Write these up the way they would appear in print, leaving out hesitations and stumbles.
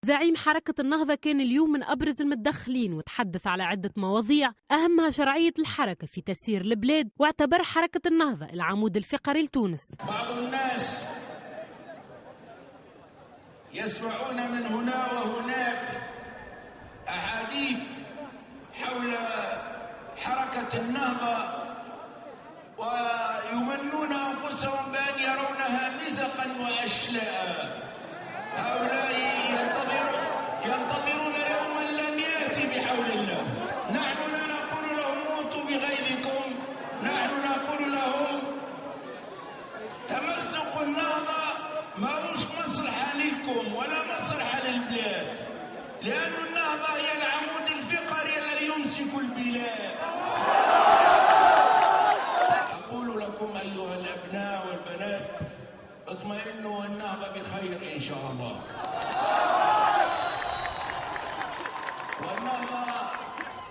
زعيم حركة النهضة كان اليوم من أبرز المتدخلين وتحدث على عدة مواضيع أهمها شرعية الحركة في تسيير البلاد، واعتبر حركة النهضة العمود الفقري لتونس. بعض الناس يسمعون من هنا وهناك أحاديث حول حركة النهضة ويمنون أنفسهم بأن يرونها مزقا وأشلاء. هؤلاء ينتظرون يوما لن يأتي بحول الله. نحن لا نقول لهم موتوا بغيظكم، نحن نقول لهم تمزق النهضة ما هوش مصلحة لكم ولا مصلحة للبلاد، لأن النهضة هي العمود الفقري الذي يمسك البلاد. أقول لكم أيها الأبناء والبنات اطمئنوا، النهضة بخير إن شاء الله. والنهضة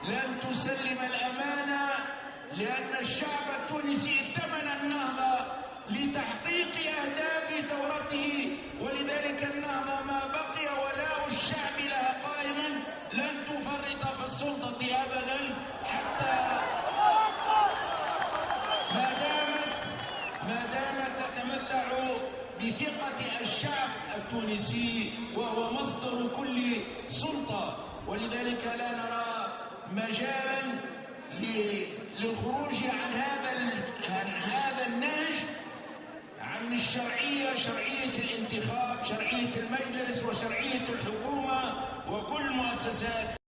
لن تسلم الأمانة، لأن الشعب التونسي ائتمن النهضة لتحقيق أهداف ثورته، ولذلك النهضة ما بقي ولاء الشعب لها قائما، لن تفرط في السلطة أبدا حتى ما دامت تتمتع بثقة الشعب التونسي وهو مصدر كل سلطة. ولذلك لا نرى مجالا للخروج عن هذا النهج، عن الشرعية، شرعية الانتخاب، شرعية المجلس وشرعية الحكومة وكل المؤسسات.